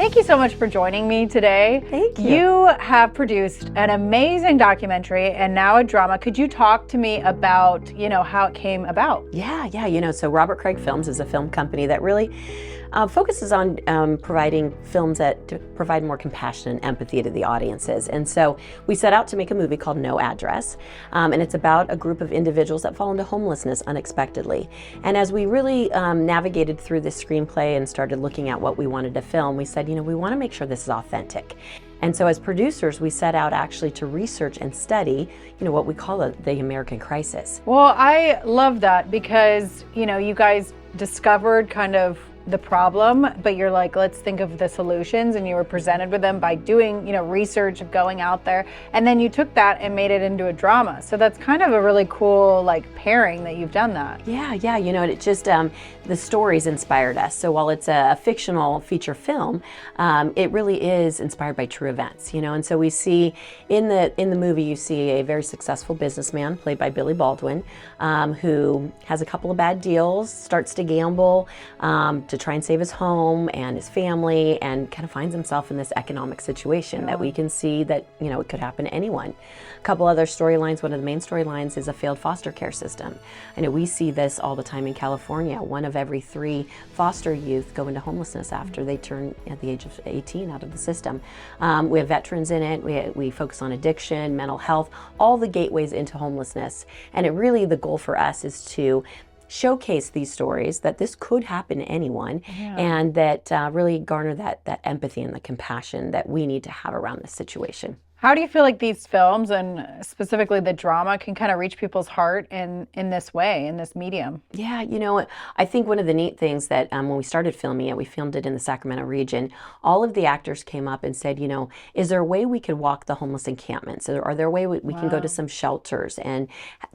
thank you so much for joining me today. Thank you. You have produced an amazing documentary and now a drama. Could you talk to me about, how it came about? Yeah. So Robert Craig Films is a film company that really focuses on providing films that provide more compassion and empathy to the audiences. And so we set out to make a movie called No Address, and it's about a group of individuals that fall into homelessness unexpectedly. And as we really navigated through this screenplay and started looking at what we wanted to film, we said, we want to make sure this is authentic. And so as producers, we set out actually to research and study, what we call the American crisis. Well, I love that because, you guys discovered kind of the problem, but you're like, let's think of the solutions, and you were presented with them by doing, research of going out there, and then you took that and made it into a drama. So that's kind of a really cool pairing that you've done that. Yeah, it just, the stories inspired us. So while it's a fictional feature film, it really is inspired by true events, and so we see in the movie, you see a very successful businessman played by Baldwin, who has a couple of bad deals, starts to gamble, to try and save his home and his family, and kind of finds himself in this economic situation that we can see that, it could happen to anyone. A couple other storylines, one of the main storylines is a failed foster care system. I know we see this all the time in California. One of every 3 foster youth go into homelessness after they turn at the age of 18 out of the system. We have veterans in it. We focus on addiction, mental health, all the gateways into homelessness. And it really, the goal for us is to showcase these stories that this could happen to anyone, and that really garner that empathy and the compassion that we need to have around this situation. How do you feel like these films, and specifically the drama, can kind of reach people's heart in this way, in this medium? Yeah, I think one of the neat things that when we started filming it, we filmed it in the Sacramento region, all of the actors came up and said, is there a way we could walk the homeless encampments? Are there a way we can go to some shelters and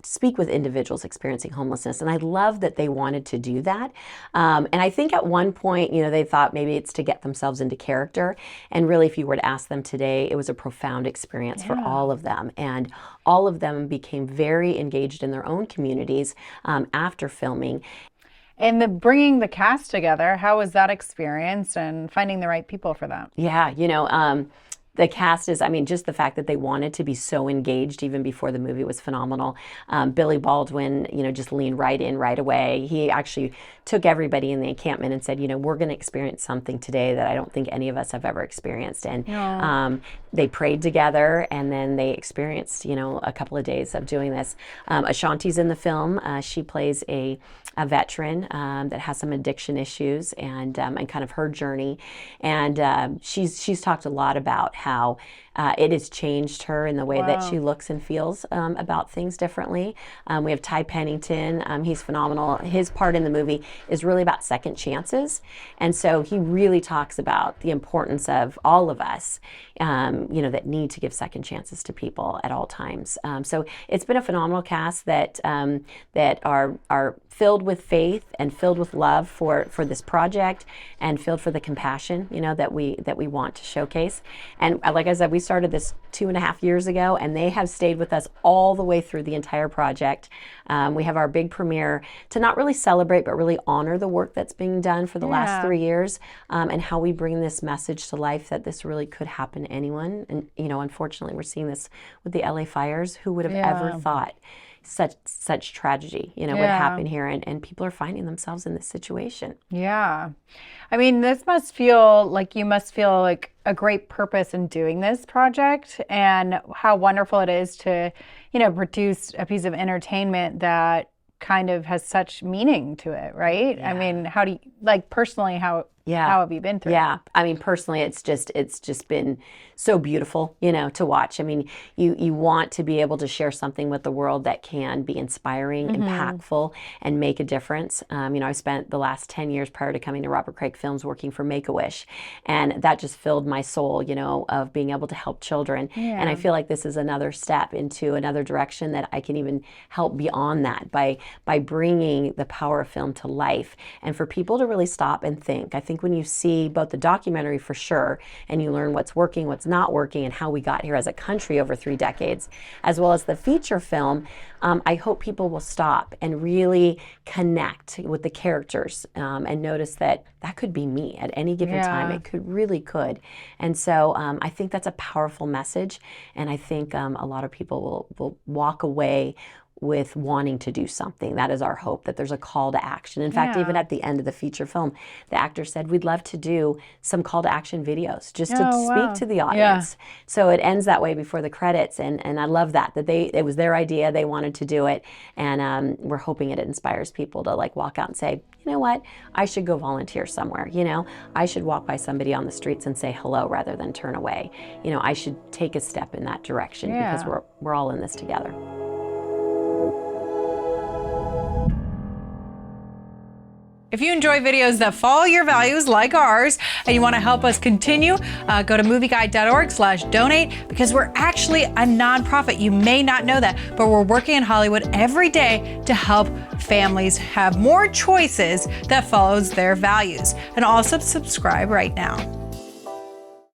speak with individuals experiencing homelessness? And I love that they wanted to do that. And I think at one point, they thought maybe it's to get themselves into character. And really, if you were to ask them today, it was a profound experience for all of them, and all of them became very engaged in their own communities after filming. And bringing the cast together, how was that experience, and finding the right people for that? Yeah, the cast is, just the fact that they wanted to be so engaged even before the movie was phenomenal. Billy Baldwin, just leaned right in right away. He actually took everybody in the encampment and said, we're going to experience something today that I don't think any of us have ever experienced. And they prayed together, and then they experienced, a couple of days of doing this. Ashanti's in the film. She plays a veteran that has some addiction issues, and kind of her journey. And she's talked a lot about how it has changed her in the way that she looks and feels about things differently. We have Pennington. He's phenomenal. His part in the movie is really about second chances. And so he really talks about the importance of all of us, that need to give second chances to people at all times. So it's been a phenomenal cast that are filled with faith and filled with love for this project, and filled for the compassion, that we want to showcase. And like I said, we started this 2.5 years ago, and they have stayed with us all the way through the entire project. We have our big premiere to not really celebrate, but really honor the work that's being done for the last 3 years, and how we bring this message to life, that this really could happen to anyone. And, unfortunately, we're seeing this with the LA fires. Who would have ever thought such tragedy, would happen here, and people are finding themselves in this situation. Yeah. This must feel like you must feel like a great purpose in doing this project, and how wonderful it is to, produce a piece of entertainment that kind of has such meaning to it, right? Yeah. How do you, personally, how have you been through it? Yeah. Personally, it's just been so beautiful, to watch. You want to be able to share something with the world that can be inspiring, impactful, and make a difference. I spent the last 10 years prior to coming to Robert Craig Films working for Make-A-Wish, and that just filled my soul, of being able to help children. Yeah. And I feel like this is another step into another direction that I can even help beyond that by bringing the power of film to life, and for people to really stop and think. I think think when you see both the documentary for sure, and you learn what's working, what's not working, and how we got here as a country over 3 decades, as well as the feature film, I hope people will stop and really connect with the characters and notice that that could be me at any given time. It really could. And so I think that's a powerful message. And I think a lot of people will walk away with wanting to do something. That is our hope, that there's a call to action. In fact, even at the end of the feature film, the actor said, we'd love to do some call to action videos just to speak to the audience. So it ends that way before the credits. And I love that it was their idea, they wanted to do it. And we're hoping it inspires people to like walk out and say, you know what, I should go volunteer somewhere. You know, I should walk by somebody on the streets and say hello rather than turn away. You know, I should take a step in that direction because we're all in this together. If you enjoy videos that follow your values like ours and you want to help us continue, go to movieguide.org/donate, because we're actually a nonprofit. You may not know that, but we're working in Hollywood every day to help families have more choices that follows their values. And also subscribe right now.